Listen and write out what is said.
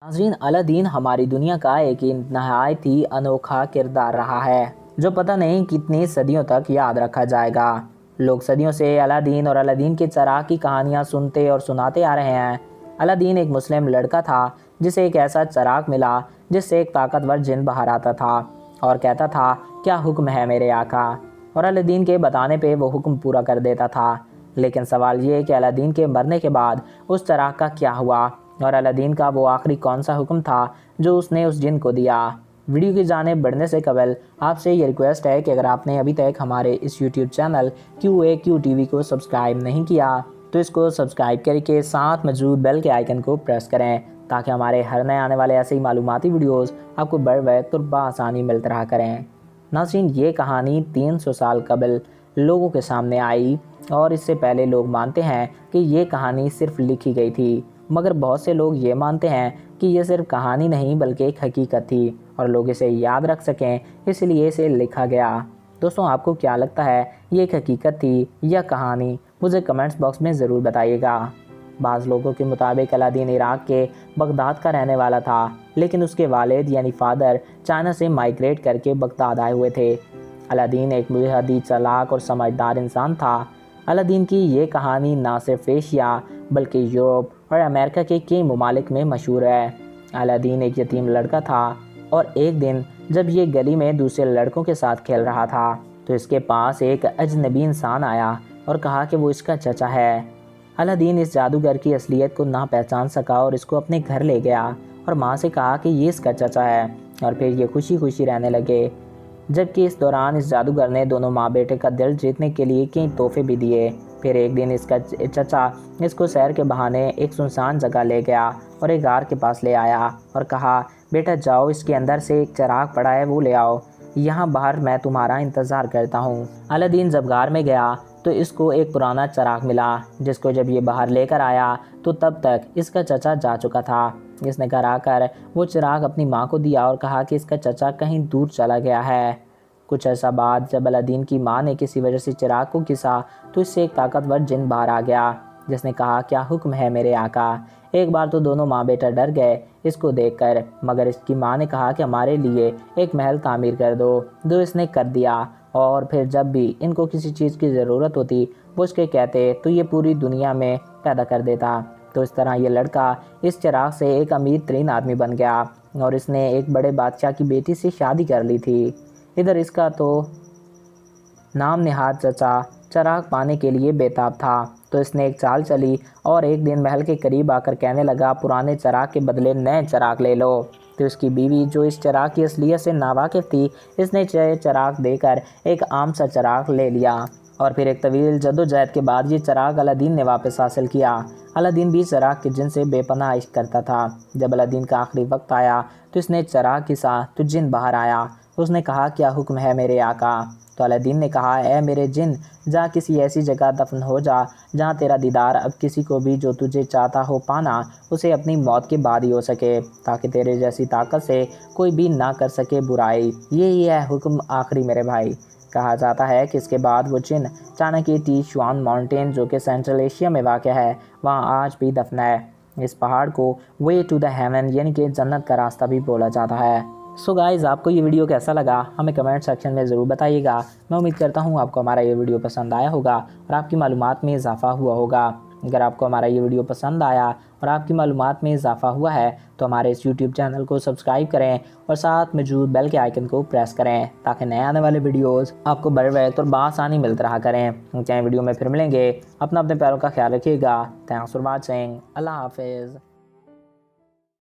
नाज़रीन, अलादीन हमारी दुनिया का एक नहायत ही अनोखा किरदार रहा है जो पता नहीं कितनी सदियों तक याद रखा जाएगा। लोग सदियों से अलादीन और अलादीन के चिराग की कहानियाँ सुनते और सुनाते आ रहे हैं। अलादीन एक मुस्लिम लड़का था जिसे एक ऐसा चिराग मिला जिससे एक ताकतवर जिन बाहर आता था और कहता था, क्या हुक्म है मेरे आका। और अलादीन के बताने पे वो हुक्म पूरा कर देता था। लेकिन सवाल ये है कि अलादीन के मरने के बाद उस चिराग का क्या हुआ और अलादीन का वो आखिरी कौन सा हुक्म था जो उसने उस जिन को दिया। वीडियो की जानिब बढ़ने से कबल आपसे ये रिक्वेस्ट है कि अगर आपने अभी तक हमारे इस यूट्यूब चैनल QAQ TV को सब्सक्राइब नहीं किया तो इसको सब्सक्राइब करके साथ मौजूद बेल के आइकन को प्रेस करें ताकि हमारे हर नए आने वाले ऐसे ही मालूमाती वीडियोज़ आपको बर वक्त और बआसानी मिलते रहा करें। नाज़रीन, ये कहानी 300 साल कबल लोगों के सामने आई और इससे पहले लोग मानते हैं कि ये कहानी सिर्फ लिखी गई थी, मगर बहुत से लोग ये मानते हैं कि ये सिर्फ कहानी नहीं बल्कि एक हकीकत थी और लोग इसे याद रख सकें इसलिए इसे लिखा गया। दोस्तों, आपको क्या लगता है, ये एक हकीकत थी या कहानी? मुझे कमेंट्स बॉक्स में ज़रूर बताइएगा। बाज़ लोगों के मुताबिक अलादीन इराक़ के बगदाद का रहने वाला था, लेकिन उसके वालिद यानी फादर चाइना से माइग्रेट करके बगदाद आए हुए थे। अलादीन एक बेहद ही चालाक और समझदार इंसान था। अलादीन की ये कहानी ना सिर्फ एशिया बल्कि यूरोप और अमेरिका के कई ममालिक में मशहूर है। अलादीन एक यतीम लड़का था और एक दिन जब ये गली में दूसरे लड़कों के साथ खेल रहा था तो इसके पास एक अजनबी इंसान आया और कहा कि वो इसका चचा है। अलादीन इस जादूगर की असलियत को ना पहचान सका और इसको अपने घर ले गया और माँ से कहा कि ये इसका चचा है और फिर ये खुशी खुशी रहने लगे। जबकि इस दौरान इस जादूगर ने दोनों माँ बेटे का दिल जीतने के लिए कई तोहफे भी दिए। फिर एक दिन इसका चचा इसको सैर के बहाने एक सुनसान जगह ले गया और एक गार के पास ले आया और कहा, बेटा जाओ, इसके अंदर से एक चिराग पड़ा है, वो ले आओ, यहाँ बाहर मैं तुम्हारा इंतज़ार करता हूँ। अलादीन जब गार में गया तो इसको एक पुराना चिराग मिला जिसको जब ये बाहर लेकर आया तो तब तक इसका चचा जा चुका था। इसने घर आकर वो चिराग अपनी माँ को दिया और कहा कि इसका चचा कहीं दूर चला गया है। कुछ ऐसा बाद जब अलादीन की माँ ने किसी वजह से चिराग को घिसा तो इससे एक ताकतवर जिन बाहर आ गया जिसने कहा, क्या हुक्म है मेरे आका। एक बार तो दोनों माँ बेटा डर गए इसको देखकर, मगर इसकी माँ ने कहा कि हमारे लिए एक महल तामीर कर दो, जो इसने कर दिया। और फिर जब भी इनको किसी चीज़ की ज़रूरत होती वो उसके कहते तो ये पूरी दुनिया में पैदा कर देता। तो इस तरह ये लड़का इस चिराग से एक अमीर तरीन आदमी बन गया और इसने एक बड़े बादशाह की बेटी से शादी कर ली थी। इधर इसका तो नाम निहाद चचा चिराग पाने के लिए बेताब था, तो इसने एक चाल चली और एक दिन महल के करीब आकर कहने लगा, पुराने चिराग के बदले नए चिराग ले लो। तो उसकी बीवी जो इस चिराग की असलियत से नावाकिफ़ थी, इसने चिराग देकर एक आम सा चिराग ले लिया और फिर एक तवील जद्दोजहद के बाद ये चिराग अलादीन ने वापस हासिल किया। अलादीन भी चिराग के जिन से बेपनाह इश्क करता था। जब अलादीन का आखिरी वक्त आया तो इसने चिराग घिसा तो जिन बाहर आया। उसने कहा, क्या हुक्म है मेरे आका। तो अलादीन ने कहा, ए मेरे जिन, जा किसी ऐसी जगह दफन हो जा जहाँ तेरा दीदार अब किसी को भी जो तुझे चाहता हो पाना उसे अपनी मौत के बाद ही हो सके, ताकि तेरे जैसी ताकत से कोई भी ना कर सके बुराई। यही है हुक्म आखिरी मेरे भाई। कहा जाता है कि इसके बाद वो जिन चाइना की टीशुआन माउंटेन जो कि सेंट्रल एशिया में वाक़ है वहाँ आज भी दफन है। इस पहाड़ को वे टू द हेवन यानी कि जन्नत का रास्ता भी बोला जाता है। सो गाइज़, आपको ये वीडियो कैसा लगा हमें कमेंट सेक्शन में ज़रूर बताइएगा। मैं उम्मीद करता हूँ आपको हमारा ये वीडियो पसंद आया होगा और आपकी मालूमात में इजाफ़ा हुआ होगा। अगर आपको हमारा ये वीडियो पसंद आया और आपकी मालूमात में इजाफ़ा हुआ है तो हमारे इस यूट्यूब चैनल को सब्सक्राइब करें और साथ मौजूद बेल के आइकन को प्रेस करें ताकि नए आने वाले वीडियोज़ आपको बर वक्त और बआसानी मिलते रहा करें। चाहे वीडियो में फिर मिलेंगे। अपने प्यारों का ख्याल रखिएगा। Thanks for watching. अल्लाह हाफिज़।